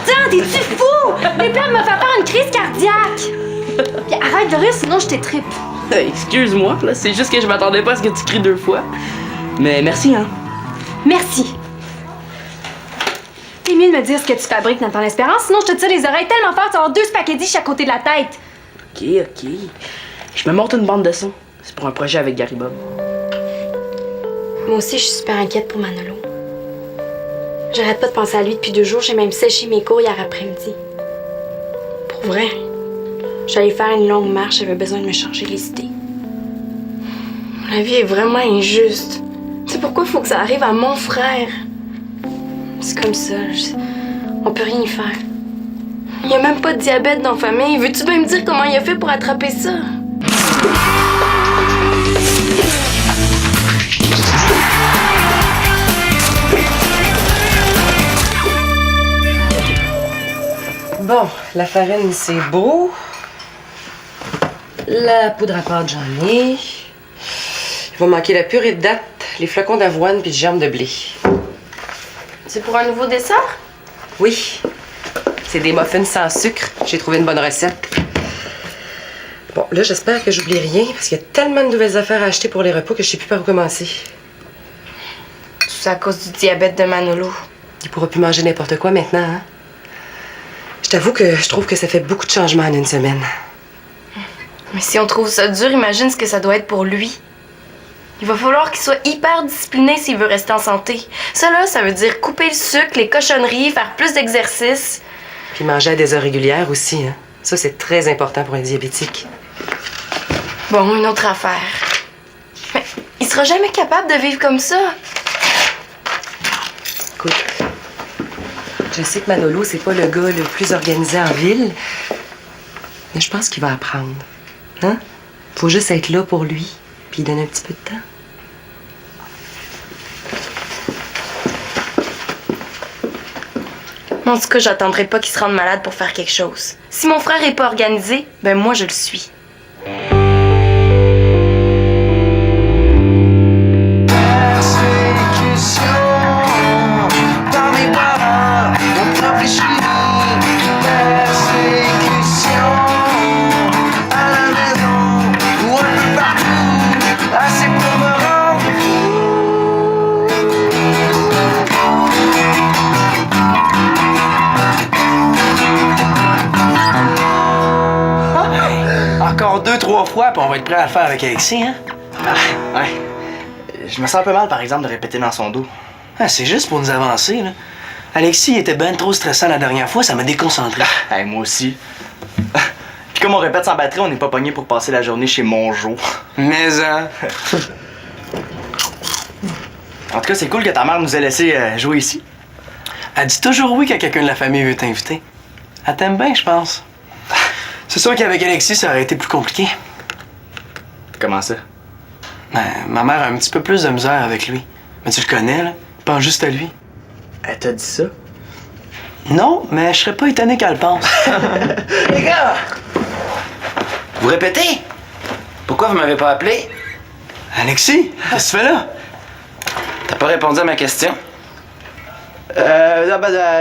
Tiens, t'es-tu fou? Les plans me faire faire une crise cardiaque! Puis arrête de rire, sinon je t'étripe. Excuse-moi, là, c'est juste que je m'attendais pas à ce que tu cries 2 fois. Mais merci, hein. Merci. C'est mieux de me dire ce que tu fabriques dans ton espérance, sinon je te tire les oreilles tellement fort, tu vas avoir 2 spaghettis chaque côté de la tête. Ok. Je me monte une bande de son. C'est pour un projet avec Gary Bob. Moi aussi, je suis super inquiète pour Manolo. J'arrête pas de penser à lui depuis 2 jours, j'ai même séché mes cours hier après-midi. Pour vrai. J'allais faire une longue marche, j'avais besoin de me changer les idées. La vie est vraiment injuste. Tu sais pourquoi il faut que ça arrive à mon frère? C'est comme ça, on peut rien y faire. Il y a même pas de diabète dans la famille. Veux-tu bien me dire comment il a fait pour attraper ça? Bon, la farine, c'est beau. La poudre à pâte, j'en ai. Il va manquer la purée de dattes, les flocons d'avoine puis du germe de blé. C'est pour un nouveau dessert? Oui, c'est des muffins sans sucre. J'ai trouvé une bonne recette. Bon, là, j'espère que j'oublie rien parce qu'il y a tellement de nouvelles affaires à acheter pour les repas que je sais plus par où commencer. Tout ça à cause du diabète de Manolo. Il pourra plus manger n'importe quoi maintenant, hein? Je t'avoue que je trouve que ça fait beaucoup de changements en une semaine. Mais si on trouve ça dur, imagine ce que ça doit être pour lui. Il va falloir qu'il soit hyper discipliné s'il veut rester en santé. Ça là, ça veut dire couper le sucre, les cochonneries, faire plus d'exercice. Puis manger à des heures régulières aussi, hein? Ça, c'est très important pour un diabétique. Bon, une autre affaire. Mais il sera jamais capable de vivre comme ça. Écoute, je sais que Manolo, c'est pas le gars le plus organisé en ville, mais je pense qu'il va apprendre. Hein? Faut juste être là pour lui, puis lui donner un petit peu de temps. En tout cas, j'attendrai pas qu'il se rende malade pour faire quelque chose. Si mon frère est pas organisé, ben moi je le suis. Encore 2-3 fois, puis on va être prêt à le faire avec Alexis, hein? Ah, ouais. Je me sens un peu mal, par exemple, de répéter dans son dos. Ah, c'est juste pour nous avancer, là. Alexis était ben trop stressant la dernière fois, ça m'a déconcentré. Ah, moi aussi. Puis comme on répète sans batterie, on n'est pas pogné pour passer la journée chez Monjo. Mais, hein? En tout cas, c'est cool que ta mère nous ait laissé jouer ici. Elle dit toujours oui quand quelqu'un de la famille veut t'inviter. Elle t'aime bien, je pense. C'est sûr qu'avec Alexis, ça aurait été plus compliqué. Comment ça? Ben, ma mère a un petit peu plus de misère avec lui. Mais tu le connais, là. Il pense juste à lui. Elle t'a dit ça? Non, mais je serais pas étonné qu'elle le pense. Les gars! Vous répétez? Pourquoi vous m'avez pas appelé? Alexis, qu'est-ce que tu fais là? T'as pas répondu à ma question?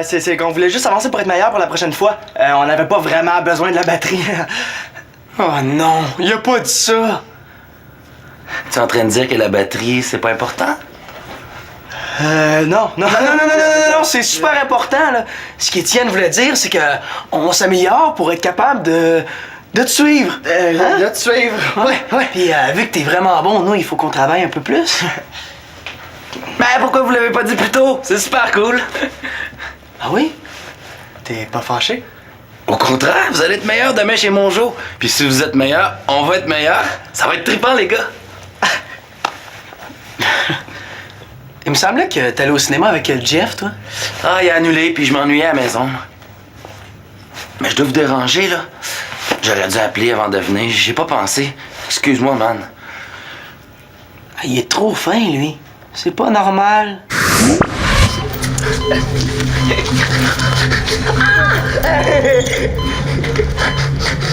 C'est qu'on voulait juste avancer pour être meilleur pour la prochaine fois. On n'avait pas vraiment besoin de la batterie. Oh non, il a pas dit ça. Tu es en train de dire que la batterie, c'est pas important? Non, c'est super important, là. Ce qu'Étienne voulait dire, c'est que on s'améliore pour être capable de te suivre. De te suivre? Ouais. Puis vu que t'es vraiment bon, nous, il faut qu'on travaille un peu plus. Ben, pourquoi vous l'avez pas dit plus tôt? C'est super cool. Ah oui? T'es pas fâché? Au contraire, vous allez être meilleur demain chez Monjo. Puis si vous êtes meilleur, on va être meilleur. Ça va être trippant, les gars. Il me semblait que t'allais au cinéma avec Jeff, toi. Ah, il a annulé, puis je m'ennuyais à la maison. Mais je dois vous déranger, là. J'aurais dû appeler avant de venir. J'ai pas pensé. Excuse-moi, man. Ah, il est trop fin, lui. C'est pas normal.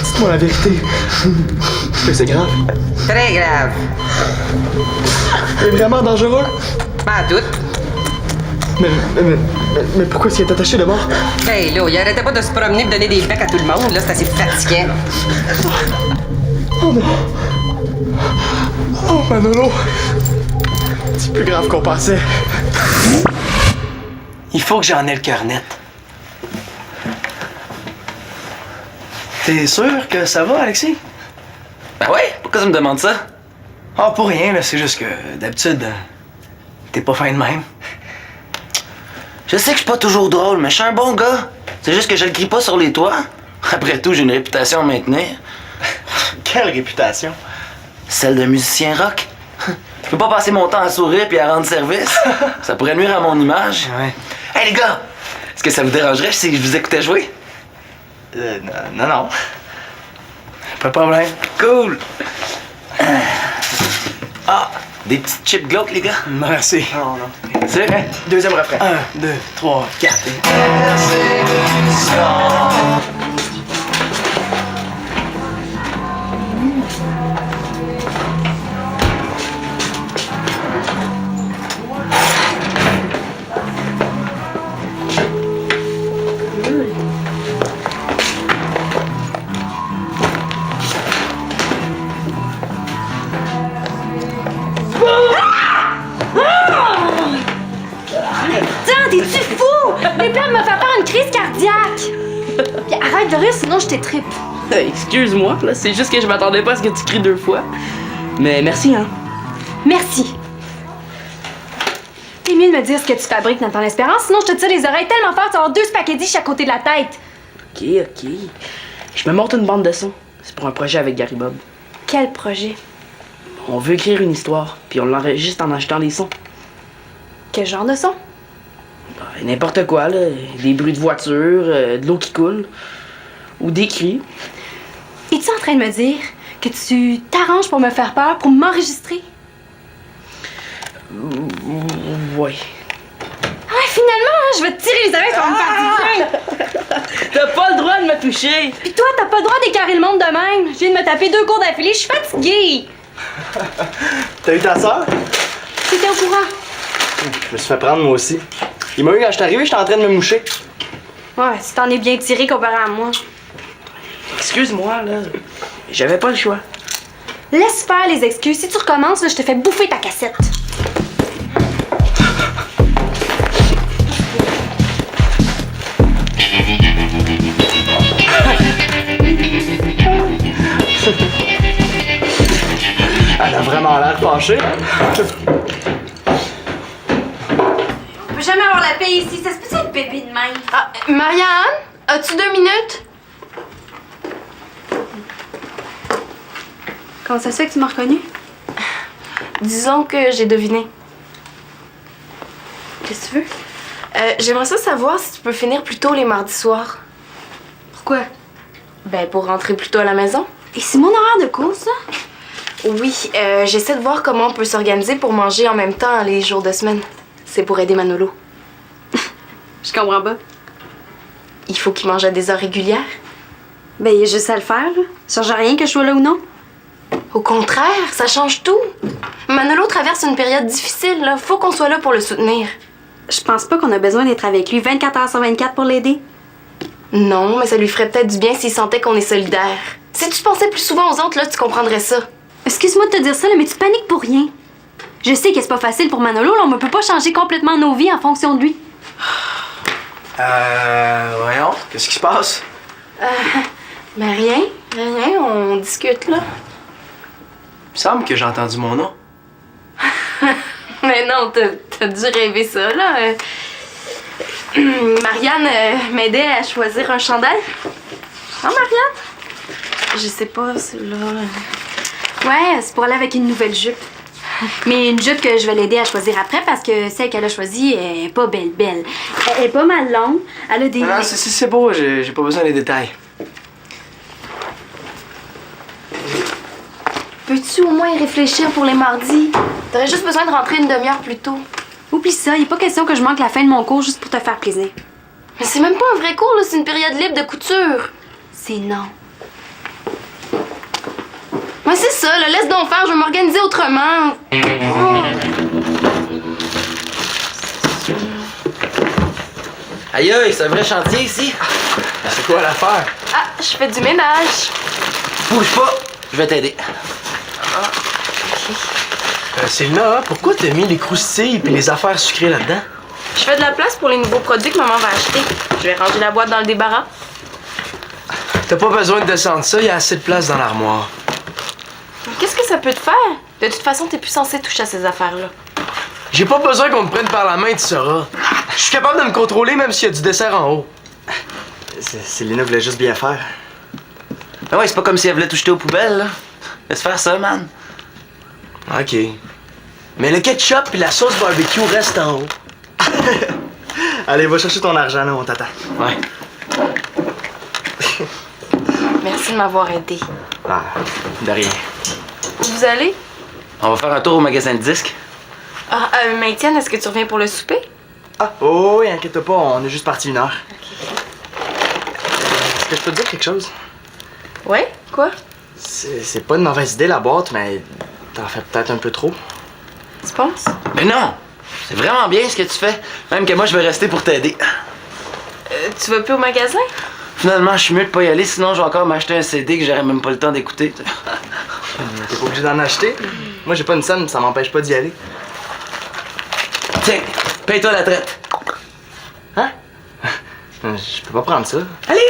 Dites-moi la vérité. Est-ce que c'est grave? Très grave. est vraiment dangereux? Pas à tout. Mais pourquoi s'il est attaché de bord? Hey, là, il arrêtait pas de se promener et de donner des becs à tout le monde. Là, c'est assez fatigant. Oh non! Oh, Manolo! C'est plus grave qu'on pensait. Il faut que j'en ai le cœur net. T'es sûr que ça va, Alexis? Ben ouais, pourquoi tu me demandes ça? Ah, pour rien, là. C'est juste que, d'habitude, t'es pas fin de même. Je sais que je suis pas toujours drôle, mais je suis un bon gars. C'est juste que je le crie pas sur les toits. Après tout, j'ai une réputation à maintenir. Quelle réputation? Celle de musicien rock. Je peux pas passer mon temps à sourire puis à rendre service. Ça pourrait nuire à mon image. Ouais. Hey les gars, est-ce que ça vous dérangerait si je vous écoutais jouer? Non. Pas de problème. Cool. Ah, des petites chips glauques, les gars. Non, merci. Non. C'est vrai? Deuxième refrain. 1, 2, 3, 4. Tiens, t'es-tu fou? Les plans me faire faire une crise cardiaque! Puis arrête de rire, sinon je t'étripe. Excuse-moi, là, c'est juste que je m'attendais pas à ce que tu cries 2 fois. Mais merci, hein. Merci. T'es mieux de me dire ce que tu fabriques dans ton espérance, sinon je te tire les oreilles tellement fort, tu vas avoir 2 spaghettis chaque côté de la tête. Ok. Je me monte une bande de son. C'est pour un projet avec Gary Bob. Quel projet? On veut écrire une histoire, puis on l'enregistre en achetant des sons. Quel genre de son? Ben, n'importe quoi, là. Des bruits de voiture, de l'eau qui coule. Ou des cris. Es-tu en train de me dire que tu t'arranges pour me faire peur, pour m'enregistrer? Ouais. Ouais, finalement, hein, je vais te tirer les oreilles, ça va me faire du bien. T'as pas le droit de me toucher! Puis toi, t'as pas le droit d'écarrer le monde de même. Je viens de me taper 2 cours d'affilée, je suis fatiguée. T'as eu ta sœur? T'étais au courant? Je me suis fait prendre, moi aussi. Il m'a eu quand je suis arrivé, j'étais en train de me moucher. Ouais, tu t'en es bien tiré comparé à moi. Excuse-moi, là. J'avais pas le choix. Laisse faire les excuses. Si tu recommences, là, je te fais bouffer ta cassette. Elle a vraiment l'air fâchée. On peut jamais avoir la paix ici. Ça se peut être bébé de même. Ah, Marianne, as-tu 2 minutes? Comment ça se fait que tu m'as reconnue? Disons que j'ai deviné. Qu'est-ce que tu veux? J'aimerais ça savoir si tu peux finir plus tôt les mardis soirs. Pourquoi? Ben, pour rentrer plus tôt à la maison. Et c'est mon horaire de course, ça? Oui, j'essaie de voir comment on peut s'organiser pour manger en même temps les jours de semaine. C'est pour aider Manolo. Je comprends pas. Il faut qu'il mange à des heures régulières. Ben, il y a juste à le faire, là. Ça change rien que je sois là ou non. Au contraire, ça change tout. Manolo traverse une période difficile, là. Faut qu'on soit là pour le soutenir. Je pense pas qu'on a besoin d'être avec lui 24 heures sur 24 pour l'aider. Non, mais ça lui ferait peut-être du bien s'il sentait qu'on est solidaire. Si tu pensais plus souvent aux autres, là, tu comprendrais ça. Excuse-moi de te dire ça, là, mais tu paniques pour rien. Je sais que c'est pas facile pour Manolo, là, on ne peut pas changer complètement nos vies en fonction de lui. Voyons, qu'est-ce qui se passe? Ben rien, on discute, là. Il me semble que j'ai entendu mon nom. Mais non, t'as dû rêver ça, là. Marianne m'aidait à choisir un chandail. Non, Marianne? Je sais pas, celui-là. Ouais, c'est pour aller avec une nouvelle jupe. Mais une jupe que je vais l'aider à choisir après parce que celle qu'elle a choisie est pas belle. Elle est pas mal longue. Elle a des... Non, c'est beau, j'ai pas besoin des détails. Peux-tu au moins y réfléchir pour les mardis? T'aurais juste besoin de rentrer une demi-heure plus tôt. Oublie ça, il est pas question que je manque la fin de mon cours juste pour te faire plaisir. Mais c'est même pas un vrai cours, là, c'est une période libre de couture. C'est non. Ouais, c'est ça, là, laisse donc faire, je vais m'organiser autrement. Oh. Aïe aïe, c'est un vrai chantier ici. C'est quoi l'affaire? Ah, je fais du ménage. Bouge pas, je vais t'aider. Célina, pourquoi t'as mis les croustilles et les affaires sucrées là-dedans? Je fais de la place pour les nouveaux produits que maman va acheter. Je vais ranger la boîte dans le débarras. T'as pas besoin de descendre ça, il y a assez de place dans l'armoire. Mais qu'est-ce que ça peut te faire? De toute façon, t'es plus censé toucher à ces affaires-là. J'ai pas besoin qu'on me prenne par la main, tu sauras. Je suis capable de me contrôler même s'il y a du dessert en haut. Célina voulait juste bien faire. Ben ouais, c'est pas comme si elle voulait tout jeter aux poubelles, là. Laisse faire ça, man. OK. Mais le ketchup et la sauce barbecue restent en haut. Allez, va chercher ton argent, là, on t'attend. Ouais. Merci de m'avoir aidé. Ah, de rien. Où vous allez? On va faire un tour au magasin de disques. Ah, Maïtienne, est-ce que tu reviens pour le souper? Ah, oh, oui, inquiète pas, on est juste parti 1 heure. Est-ce que je peux te dire quelque chose? Ouais? Quoi? C'est pas une mauvaise idée, la boîte, mais t'en fais peut-être un peu trop. Tu penses? Mais non! C'est vraiment bien ce que tu fais. Même que moi, je vais rester pour t'aider. Tu vas plus au magasin? Finalement, je suis mieux de pas y aller, sinon je vais encore m'acheter un CD que j'aurais même pas le temps d'écouter. T'es pas obligé d'en acheter. Moi, j'ai pas une scène, ça m'empêche pas d'y aller. Tiens, paye-toi la traite. Hein? Je peux pas prendre ça. Allez!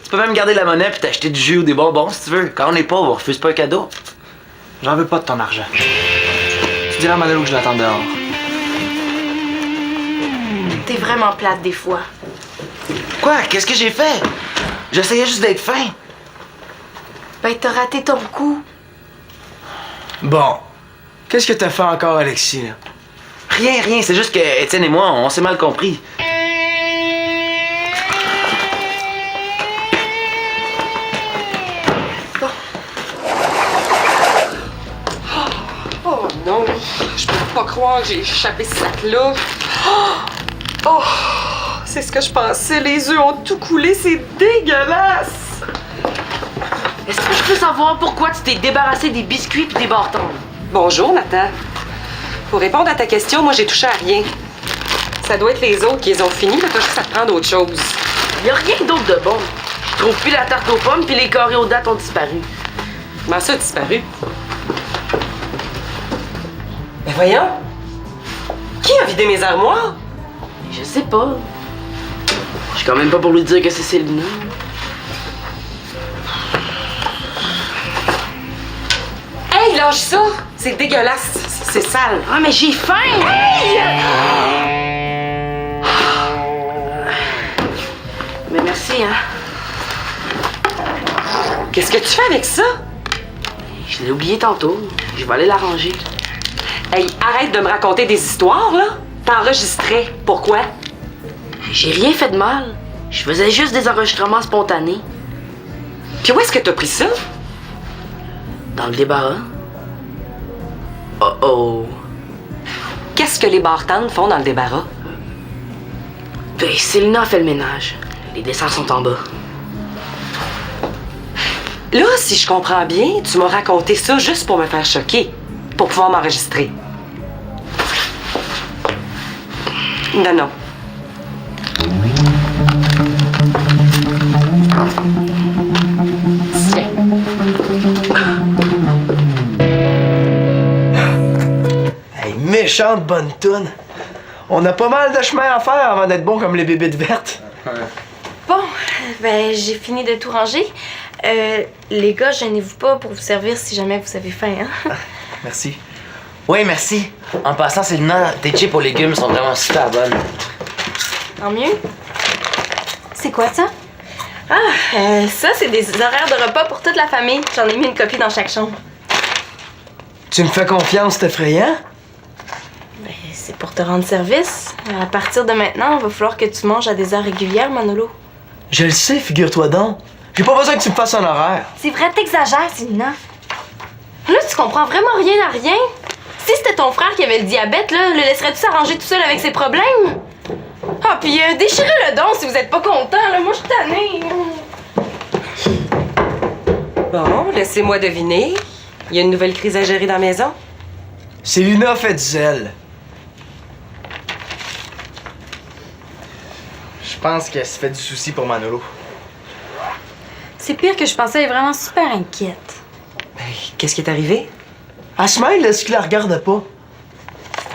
Tu peux même garder la monnaie puis t'acheter du jus ou des bonbons si tu veux. Quand on est pauvre, on refuse pas un cadeau. J'en veux pas de ton argent. Tu diras à Manolo que je l'attends dehors. T'es vraiment plate des fois. Quoi? Qu'est-ce que j'ai fait? J'essayais juste d'être fin. Ben, t'as raté ton coup. Bon. Qu'est-ce que t'as fait encore, Alexis, là? Rien, c'est juste que Étienne et moi, on s'est mal compris. Oh non, je peux pas croire que j'ai échappé ce sac-là. Oh, c'est ce que je pensais. Les œufs ont tout coulé, c'est dégueulasse. Est-ce que je peux savoir pourquoi tu t'es débarrassé des biscuits et des bâtons? Bonjour, Nathan. Pour répondre à ta question, moi, j'ai touché à rien. Ça doit être les autres qui les ont finis, mais t'as juste à te prendre autre chose. Y a rien d'autre de bon. Je trouve plus la tarte aux pommes puis les carrés aux dattes ont disparu. Comment ça a disparu? Ben voyons. Qui a vidé mes armoires? Je sais pas. Je suis quand même pas pour lui dire que c'est Célina. Hey, lâche ça! C'est dégueulasse. C'est sale. Ah, mais j'ai faim! Hey! Mais merci, hein. Qu'est-ce que tu fais avec ça? Je l'ai oublié tantôt. Je vais aller l'arranger. Hey, arrête de me raconter des histoires, là. T'enregistrais. Pourquoi? J'ai rien fait de mal. Je faisais juste des enregistrements spontanés. Puis où est-ce que t'as pris ça? Dans le débarras. Oh oh. Qu'est-ce que les bartendes font dans le débarras? Ben, Célina a fait le ménage. Les desserts sont en bas. Là, si je comprends bien, tu m'as raconté ça juste pour me faire choquer. Pour pouvoir m'enregistrer. Non. Tiens. Hey, méchante bonne toune. On a pas mal de chemin à faire avant d'être bon comme les bébites vertes. Bon, ben, j'ai fini de tout ranger. Les gars, gênez-vous pas pour vous servir si jamais vous avez faim, hein? Merci. Oui, merci. En passant, Célina, tes chips aux légumes sont vraiment super bonnes. Tant mieux. C'est quoi ça? Ça, c'est des horaires de repas pour toute la famille. J'en ai mis une copie dans chaque chambre. Tu me fais confiance, c'est effrayant? Ben, c'est pour te rendre service. À partir de maintenant, il va falloir que tu manges à des heures régulières, Manolo. Je le sais, figure-toi donc. J'ai pas besoin que tu me fasses un horaire. C'est vrai, t'exagères, Célina. Là, tu comprends vraiment rien à rien. Si c'était ton frère qui avait le diabète, là, le laisserais-tu s'arranger tout seul avec ses problèmes? Ah, puis déchirez le don si vous êtes pas content, là. Moi, je suis tannée. Bon, laissez-moi deviner. Il y a une nouvelle crise à gérer dans la maison? Célina fait du zèle. pense qu'elle se fait du souci pour Manolo. C'est pire que je pensais, elle est vraiment super inquiète. Qu'est-ce qui est arrivé? Elle se mêle, est-ce qu'il la regarde pas?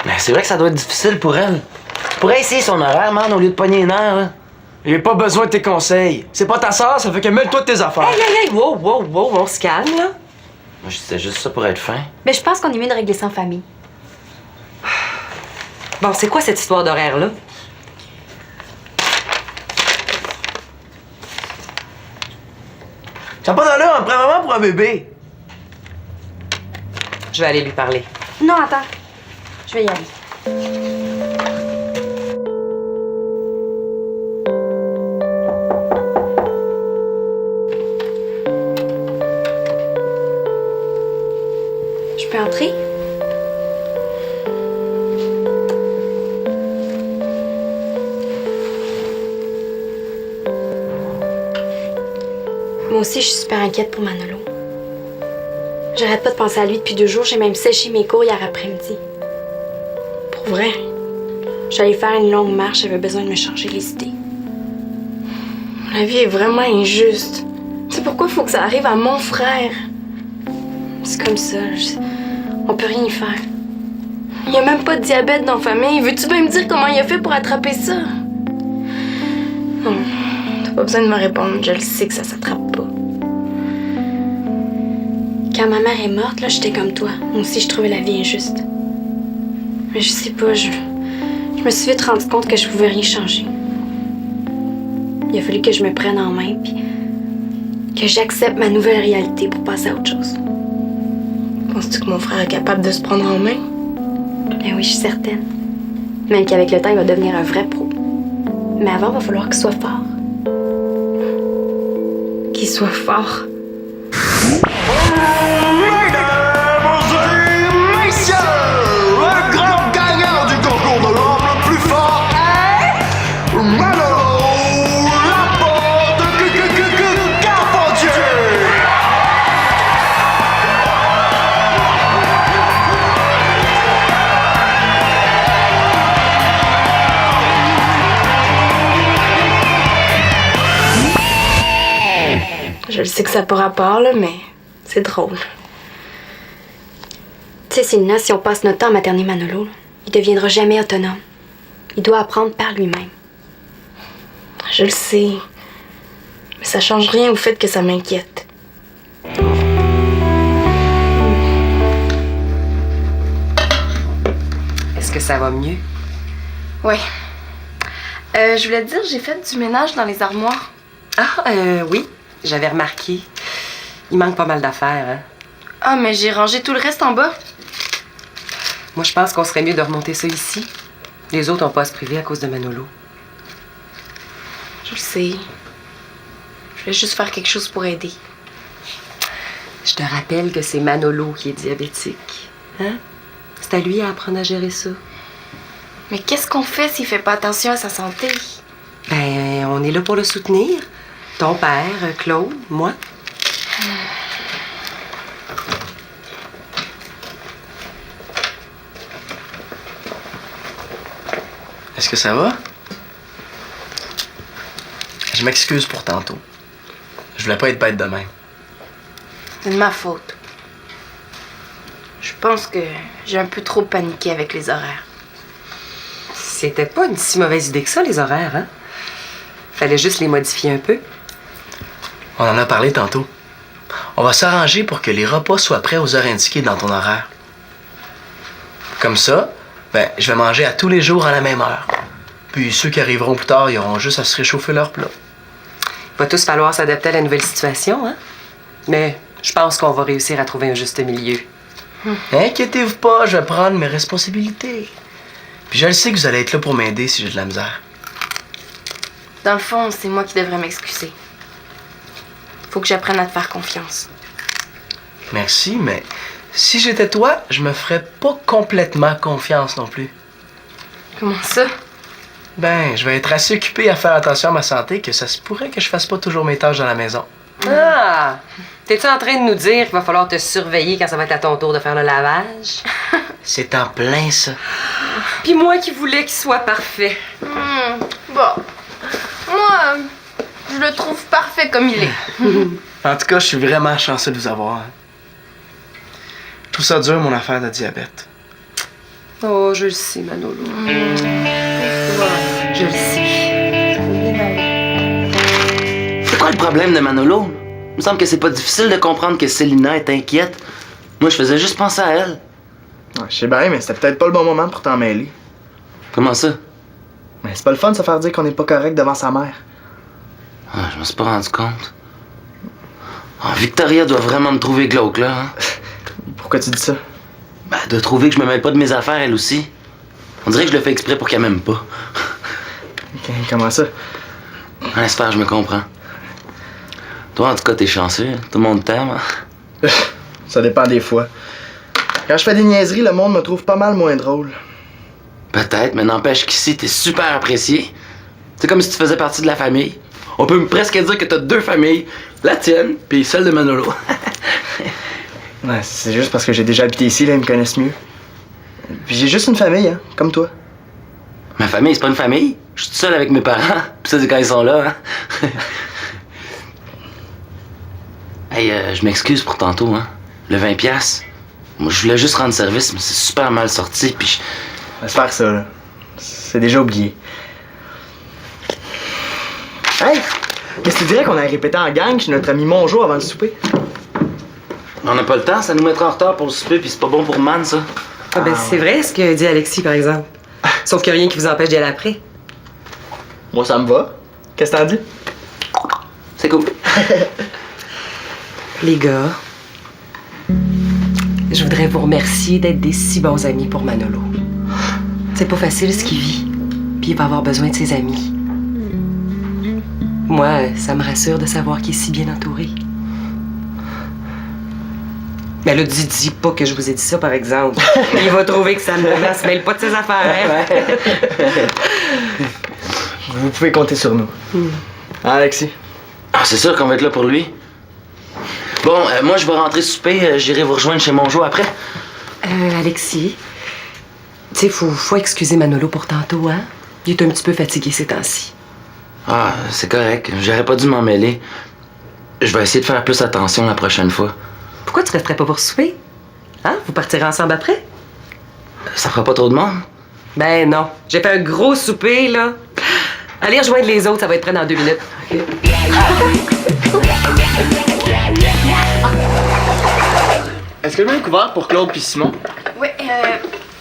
Mais c'est vrai que ça doit être difficile pour elle. Tu pourrais essayer son horaire, man, au lieu de pogner les nerfs, là. J'ai pas besoin de tes conseils. C'est pas ta sœur, ça fait que mêle-toi de tes affaires. Hey, wow, on se calme, là. Moi, je disais juste ça pour être fin. Mais je pense qu'on est mieux de régler ça en famille. Bon, c'est quoi cette histoire d'horaire-là? Ça n'a pas d'allure, on prend vraiment pour un bébé. Je vais aller lui parler. Non, attends. Je vais y aller. Je peux entrer? Moi aussi, je suis super inquiète pour Manolo. J'arrête pas de penser à lui depuis 2 jours. J'ai même séché mes cours hier après-midi. Pour vrai, j'allais faire une longue marche. J'avais besoin de me changer les idées. La vie est vraiment injuste. C'est pourquoi il faut que ça arrive à mon frère. C'est comme ça. On peut rien y faire. Il y a même pas de diabète dans la famille. Veux-tu bien me dire comment il a fait pour attraper ça? Non, t'as pas besoin de me répondre. Je le sais que ça s'attrape pas. Quand ma mère est morte, là, j'étais comme toi. Moi aussi, je trouvais la vie injuste. Mais je sais pas, je me suis vite rendu compte que je pouvais rien changer. Il a fallu que je me prenne en main, puis que j'accepte ma nouvelle réalité pour passer à autre chose. Penses-tu que mon frère est capable de se prendre en main? Ben oui, je suis certaine. Même qu'avec le temps, il va devenir un vrai pro. Mais avant, il va falloir qu'il soit fort. Qu'il soit fort. Le grand gagnant du concours de l'homme le plus fort est Manolo Laporte Carpentier. Je le sais que ça n'a pas rapport, là, mais c'est drôle. Tu sais, Célina, si on passe notre temps à materner Manolo, là, il deviendra jamais autonome. Il doit apprendre par lui-même. Je le sais. Mais ça change rien au fait que ça m'inquiète. Est-ce que ça va mieux? Ouais. Je voulais te dire, j'ai fait du ménage dans les armoires. Oui, j'avais remarqué. Il manque pas mal d'affaires, hein? Ah, mais j'ai rangé tout le reste en bas. Moi, je pense qu'on serait mieux de remonter ça ici. Les autres n'ont pas à se priver à cause de Manolo. Je le sais. Je voulais juste faire quelque chose pour aider. Je te rappelle que c'est Manolo qui est diabétique. Hein? C'est à lui à apprendre à gérer ça. Mais qu'est-ce qu'on fait s'il fait pas attention à sa santé? Ben, on est là pour le soutenir. Ton père, Claude, moi. Est-ce que ça va? Je m'excuse pour tantôt. Je voulais pas être bête de même. C'est de ma faute. Je pense que j'ai un peu trop paniqué avec les horaires. C'était pas une si mauvaise idée que ça, les horaires, hein? Fallait juste les modifier un peu. On en a parlé tantôt. On va s'arranger pour que les repas soient prêts aux heures indiquées dans ton horaire. Comme ça, je vais manger à tous les jours à la même heure. Puis ceux qui arriveront plus tard, ils auront juste à se réchauffer leur plat. Va tous falloir s'adapter à la nouvelle situation, hein? Mais je pense qu'on va réussir à trouver un juste milieu. Inquiétez-vous pas, je vais prendre mes responsabilités. Puis je le sais que vous allez être là pour m'aider si j'ai de la misère. Dans le fond, c'est moi qui devrais m'excuser. Faut que j'apprenne à te faire confiance. Merci, mais si j'étais toi, je me ferais pas complètement confiance non plus. Comment ça? Je vais être assez occupé à faire attention à ma santé que ça se pourrait que je fasse pas toujours mes tâches dans la maison. Ah! T'es-tu en train de nous dire qu'il va falloir te surveiller quand ça va être à ton tour de faire le lavage? C'est en plein ça. Puis moi qui voulais qu'il soit parfait. Bon. je le trouve parfait comme il est. En tout cas, je suis vraiment chanceux de vous avoir. Hein. Je trouve ça dur, mon affaire de diabète. Oh, je le sais, Manolo. Je le sais. C'est quoi le problème de Manolo? Il me semble que c'est pas difficile de comprendre que Célina est inquiète. Moi, je faisais juste penser à elle. Ouais, je sais bien, mais c'était peut-être pas le bon moment pour t'en mêler. Comment ça? Mais c'est pas le fun de se faire dire qu'on n'est pas correct devant sa mère. Ah, je me suis pas rendu compte. Ah, Victoria doit vraiment me trouver glauque, là. Hein? Pourquoi tu dis ça? Ben, elle doit trouver que je me mêle pas de mes affaires, elle aussi. On dirait que je le fais exprès pour qu'elle m'aime pas. Comment ça? Laisse faire, je me comprends. Toi, en tout cas, t'es chanceux. Tout le monde t'aime. Hein? Ça dépend des fois. Quand je fais des niaiseries, le monde me trouve pas mal moins drôle. Peut-être, mais n'empêche qu'ici, t'es super apprécié. C'est comme si tu faisais partie de la famille. On peut presque dire que t'as deux familles. La tienne, puis celle de Manolo. Ouais, c'est juste parce que j'ai déjà habité ici, là, ils me connaissent mieux. Puis j'ai juste une famille, hein, comme toi. Ma famille, c'est pas une famille. Je suis tout seul avec mes parents. Puis ça, c'est quand ils sont là, hein. Hey, je m'excuse pour tantôt, hein. Le 20$. Moi, je voulais juste rendre service, mais c'est super mal sorti, puis Laisse faire ça, là. C'est déjà oublié. Hey! Qu'est-ce que tu dirais qu'on a répété en gang chez notre ami Monjo avant le souper? on n'a pas le temps, ça nous mettra en retard pour le souper, puis c'est pas bon pour Man, ça. Ah ben, c'est vrai ce que dit Alexis, par exemple. Sauf qu'il n'y a rien qui vous empêche d'y aller après. Moi, ça me va. Qu'est-ce que t'en dis? C'est cool. Les gars, je voudrais vous remercier d'être des si bons amis pour Manolo. C'est pas facile ce qu'il vit, puis il va avoir besoin de ses amis. Moi, ça me rassure de savoir qu'il est si bien entouré. Mais là, dis pas que je vous ai dit ça, par exemple. Il va trouver que ça ne se mêle pas de ses affaires. Vous pouvez compter sur nous. Hein, Alexis? Ah, c'est sûr qu'on va être là pour lui. Bon, moi, je vais rentrer souper. J'irai vous rejoindre chez Monjo après. Alexis, tu sais, faut excuser Manolo pour tantôt, hein? Il est un petit peu fatigué ces temps-ci. Ah, c'est correct. J'aurais pas dû m'en mêler. Je vais essayer de faire plus attention la prochaine fois. Pourquoi tu resterais pas pour souper? Hein? Vous partirez ensemble après? Ça fera pas trop de monde? Ben non. J'ai fait un gros souper, là. Allez rejoindre les autres, ça va être prêt dans 2 minutes. Est-ce que le même couvert pour Claude puis Simon? Oui,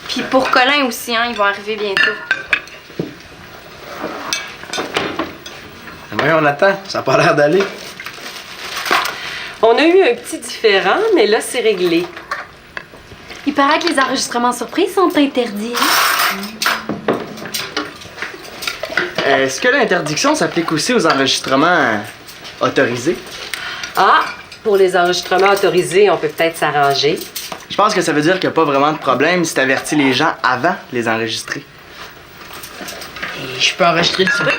puis pour Colin aussi, hein, ils vont arriver bientôt. Voyons, on attend. Ça a pas l'air d'aller. On a eu un petit différend, mais là, c'est réglé. Il paraît que les enregistrements surprises sont interdits. Est-ce que l'interdiction s'applique aussi aux enregistrements autorisés? Ah, pour les enregistrements autorisés, on peut peut-être s'arranger. Je pense que ça veut dire qu'il n'y a pas vraiment de problème si t'avertis les gens avant de les enregistrer. Et je peux enregistrer le souper?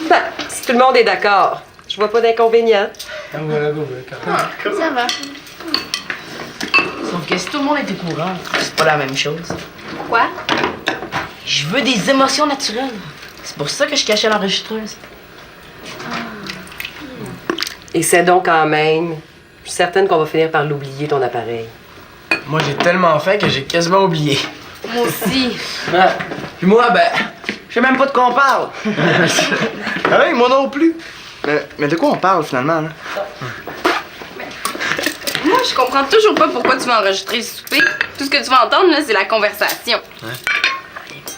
Ben, si tout le monde est d'accord, je vois pas d'inconvénient. Ça va. Sauf que si tout le monde est au courant, c'est pas la même chose. Quoi? Je veux des émotions naturelles. C'est pour ça que je cachais l'enregistreuse. Et c'est donc quand même. Je suis certaine qu'on va finir par l'oublier, ton appareil. Moi, j'ai tellement faim que j'ai quasiment oublié. Moi aussi. Ah, puis moi, ben, je sais même pas de quoi on parle. Ah oui, moi non plus. Mais de quoi on parle finalement, là? Moi, je comprends toujours pas pourquoi tu vas enregistrer le souper. Tout ce que tu vas entendre, là, c'est la conversation.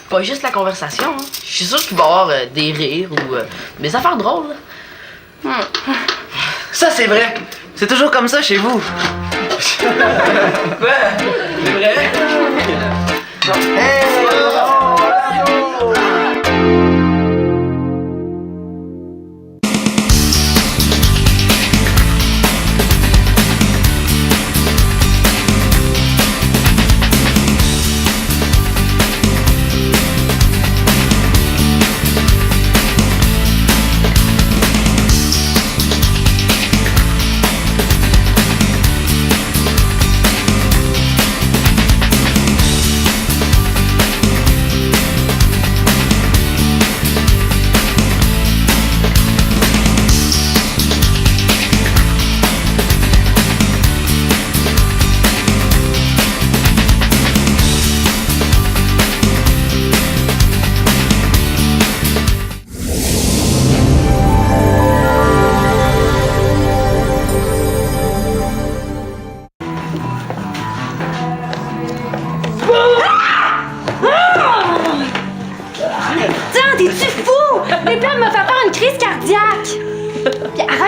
Pas juste la conversation, hein. Je suis sûr qu'il va y avoir des rires ou des affaires drôles. Là. Ça, c'est vrai. C'est toujours comme ça chez vous. C'est vrai?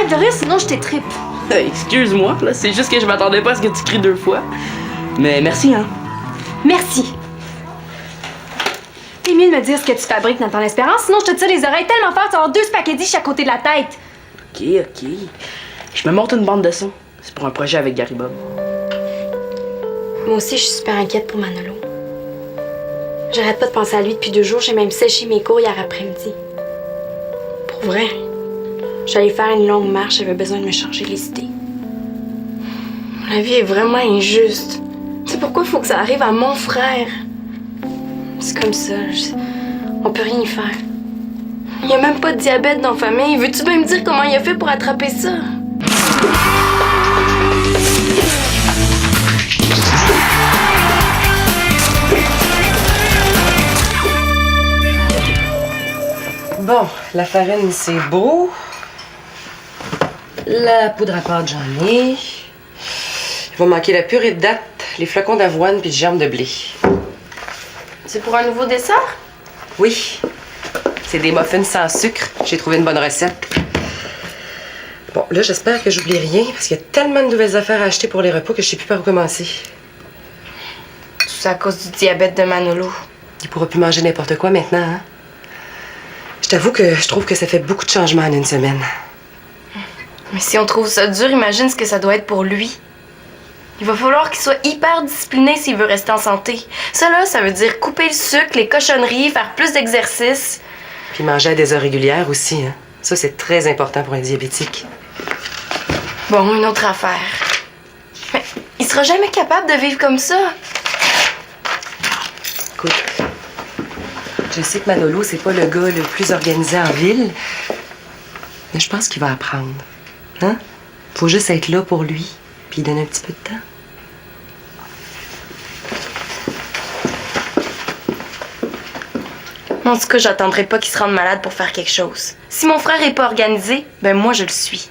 Arrête de rire, sinon je t'étripe. Excuse-moi, là, c'est juste que je m'attendais pas à ce que tu cries 2 fois. Mais merci, hein. Merci. T'es mieux de me dire ce que tu fabriques dans ton espérance, sinon je te tire les oreilles tellement fort, tu vas avoir 2 spaghettis chaque côté de la tête. Ok. Je me monte une bande de son. C'est pour un projet avec Gary Bob. Moi aussi, je suis super inquiète pour Manolo. J'arrête pas de penser à lui depuis 2 jours. J'ai même séché mes cours hier après-midi. Pour vrai. J'allais faire une longue marche. J'avais besoin de me changer les idées. La vie est vraiment injuste. C'est pourquoi il faut que ça arrive à mon frère. C'est comme ça. On peut rien y faire. Il y a même pas de diabète dans la famille. Veux-tu bien me dire comment il a fait pour attraper ça? Bon, la farine, c'est beau. La poudre à pâte, j'en ai. Il va manquer la purée de dattes, les flocons d'avoine puis le germe de blé. C'est pour un nouveau dessert? Oui, c'est des muffins sans sucre. J'ai trouvé une bonne recette. Bon, là, j'espère que j'oublie rien parce qu'il y a tellement de nouvelles affaires à acheter pour les repas que je sais plus par où commencer. Tout ça à cause du diabète de Manolo. Il pourra plus manger n'importe quoi maintenant, hein? Je t'avoue que je trouve que ça fait beaucoup de changements en une semaine. Mais si on trouve ça dur, imagine ce que ça doit être pour lui. Il va falloir qu'il soit hyper discipliné s'il veut rester en santé. Ça là, ça veut dire couper le sucre, les cochonneries, faire plus d'exercice. Puis manger à des heures régulières aussi, hein? Ça, c'est très important pour un diabétique. Bon, une autre affaire. Mais il sera jamais capable de vivre comme ça. Écoute, je sais que Manolo, c'est pas le gars le plus organisé en ville, mais je pense qu'il va apprendre. Hein? Faut juste être là pour lui, puis lui donner un petit peu de temps. En tout cas, j'attendrai pas qu'il se rende malade pour faire quelque chose. Si mon frère est pas organisé, ben moi je le suis.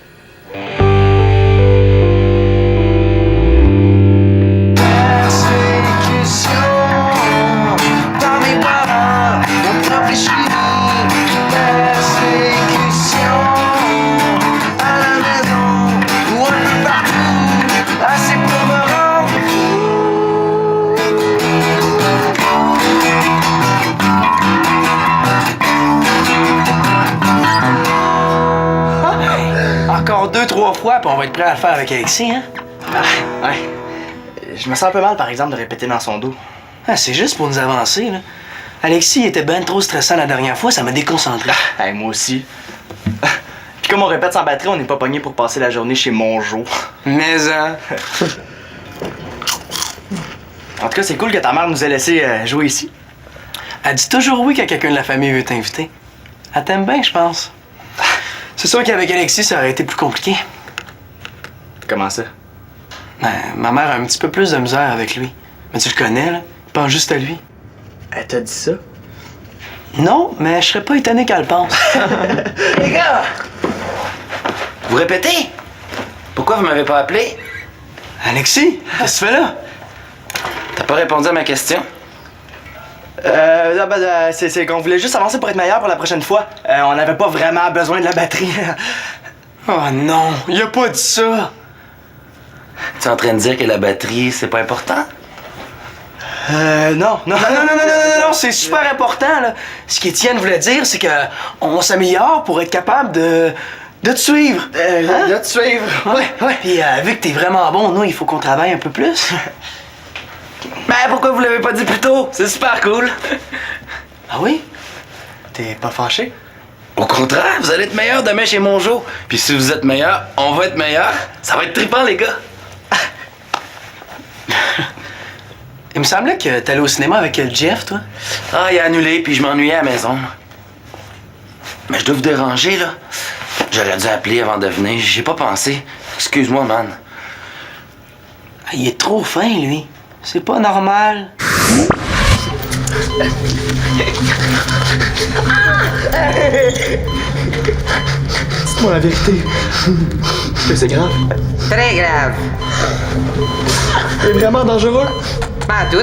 Encore 2-3 fois, puis on va être prêt à le faire avec Alexis, hein? Ah, ouais. Je me sens un peu mal, par exemple, de répéter dans son dos. Ah, c'est juste pour nous avancer, là. Alexis était ben trop stressant la dernière fois, ça m'a déconcentré. Hey, moi aussi. Puis comme on répète sans batterie, on n'est pas pogné pour passer la journée chez Monjo. Mais, En tout cas, c'est cool que ta mère nous ait laissé jouer ici. elle dit toujours oui quand quelqu'un de la famille veut t'inviter. Elle t'aime bien, je pense. C'est sûr qu'avec Alexis, ça aurait été plus compliqué. Comment ça? Ben, ma mère a un petit peu plus de misère avec lui. Mais tu le connais, là. Il pense juste à lui. Elle t'a dit ça? Non, mais je serais pas étonné qu'elle le pense. Les gars! Vous répétez? Pourquoi vous m'avez pas appelé? Alexis, qu'est-ce que tu fais là? T'as pas répondu à ma question? C'est qu'on voulait juste avancer pour être meilleur pour la prochaine fois. On n'avait pas vraiment besoin de la batterie. Oh non, il a pas dit ça. Tu es en train de dire que la batterie, c'est pas important? Non. Non, c'est super important, là. Ce qu'Étienne voulait dire, c'est que on s'améliore pour être capable de te suivre. Hein? De te suivre. Ouais. Puis vu que t'es vraiment bon, nous, il faut qu'on travaille un peu plus. Ben, pourquoi vous l'avez pas dit plus tôt? C'est super cool. Ah oui? T'es pas fâché? Au contraire, vous allez être meilleur demain chez Monjo. Puis si vous êtes meilleur, on va être meilleur. Ça va être trippant, les gars. Il me semblait que t'allais au cinéma avec Jeff, toi. Ah, il a annulé, puis je m'ennuyais à la maison. Mais je dois vous déranger, là. J'aurais dû appeler avant de venir. J'ai pas pensé. Excuse-moi, man. Ah, il est trop fin, lui. C'est pas normal. Dites-moi la vérité. Est-ce que c'est grave? Très grave. C'est vraiment dangereux? Pas tout.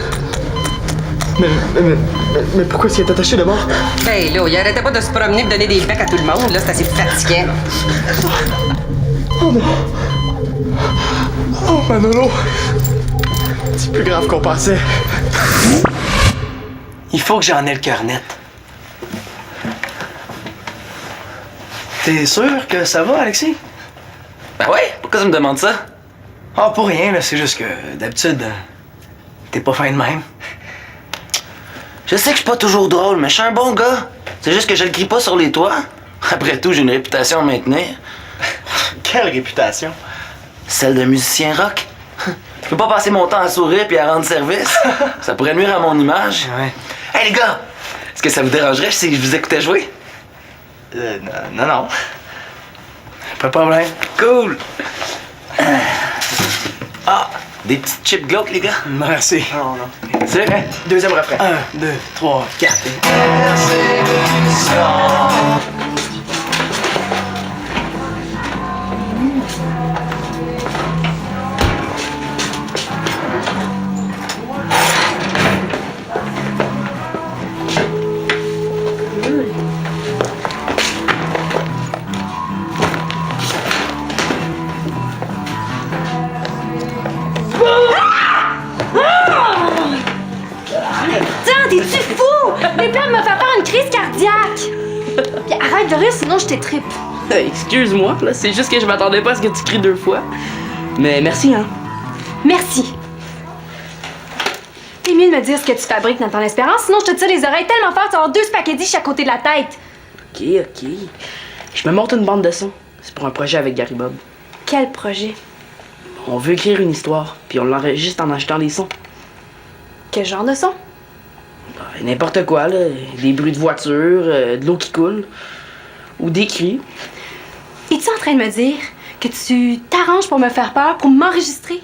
Mais pourquoi s'il est attaché de mort? Hey, là, il arrêtait pas de se promener et de donner des becs à tout le monde. Là, c'est assez fatigant. Oh, Manolo! C'est plus grave qu'on pensait. Il faut que j'en ai le cœur net. T'es sûr que ça va, Alexis? Ben ouais, pourquoi tu me demandes ça? Ah, pour rien, là. C'est juste que, d'habitude, t'es pas fin de même. Je sais que je suis pas toujours drôle, mais je suis un bon gars. C'est juste que je le crie pas sur les toits. Après tout, j'ai une réputation à maintenir. Quelle réputation? Celle de musicien rock. Je peux pas passer mon temps à sourire puis à rendre service. Ça pourrait nuire à mon image. Ouais. Hey les gars, est-ce que ça vous dérangerait si je vous écoutais jouer? Non. Pas de problème. Cool. Ah, des petites chips glauques, les gars. Merci. Non. C'est vrai? Deuxième refrain. 1, 2, 3, 4. Tiens, t'es-tu fou? Les plans me faire faire une crise cardiaque! Puis arrête de rire, sinon je t'étripe. Excuse-moi, là, c'est juste que je m'attendais pas à ce que tu cries 2 fois. Mais merci, hein. Merci. T'es mieux de me dire ce que tu fabriques dans ton espérance, sinon je te tire les oreilles tellement fort, tu vas avoir 2 spaghettis chaque côté de la tête. Ok. Je me monte une bande de son. C'est pour un projet avec Gary Bob. Quel projet? On veut écrire une histoire, puis on l'enregistre en achetant des sons. Quel genre de son? N'importe quoi, là. Des bruits de voiture, de l'eau qui coule. Ou des cris. Es-tu en train de me dire que tu t'arranges pour me faire peur, pour m'enregistrer?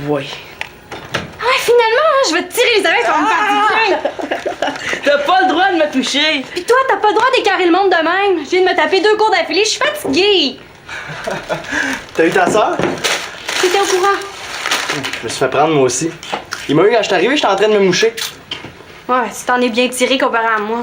Ouais. Ouais, finalement, hein, je vais te tirer les oreilles, ça va me faire du bien! T'as pas le droit de me toucher! Pis toi, t'as pas le droit d'écarrer le monde de même! Je viens de me taper 2 cours d'affilée, je suis fatiguée! T'as eu ta sœur? T'étais au courant? Je me suis fait prendre moi aussi. Il m'a eu quand je suis arrivé, j'étais en train de me moucher. Ouais, tu t'en es bien tiré comparé à moi.